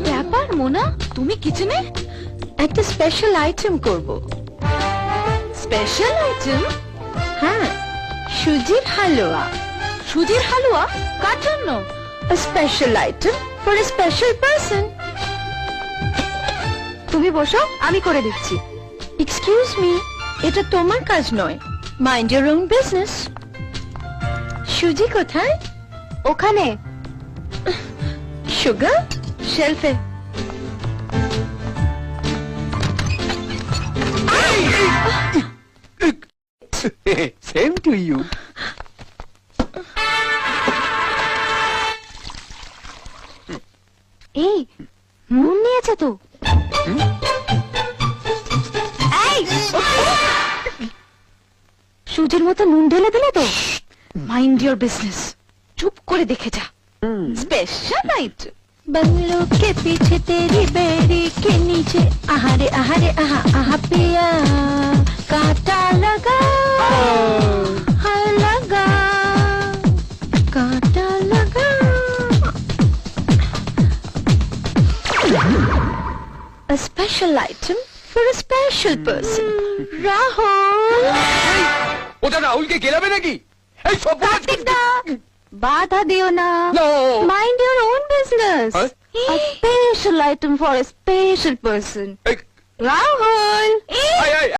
ব্যাপার মোনা, তুমি কিচেনে একটা স্পেশাল আইটেম করব। Special item? হ্যাঁ, সুজির হালুয়া। সুজির হালুয়া? কার জন্য? A special item for a special person. তুমি বসো, আমি করে দিচ্ছি। Excuse me, এটা তোমার কাজ নয়। Mind your own business. সুজি কোথায়? ওখানে সুগার? শেলফে। Same to you. এই নুন নিয়েছে তো। এই, সুজির মতো নুন ঢেলে দিলে তো। মাইন্ড ইওর বিজনেস, চুপ করে দেখে যা। Special item. बंगलों के पीछे तेरी बेड़ी के नीचे आहारे आहारे आहा आहा पिया कांटा लगा हाय लगा कांटा लगा A special item for a special person. Rahul! ওটা রাহুলকে গেলাবে নাকি? এই সব কার্তিক দা, বাধা দিও না। No. Mind your own business. Huh? A special item for a special person. এই, Rahul! আয়, আয়,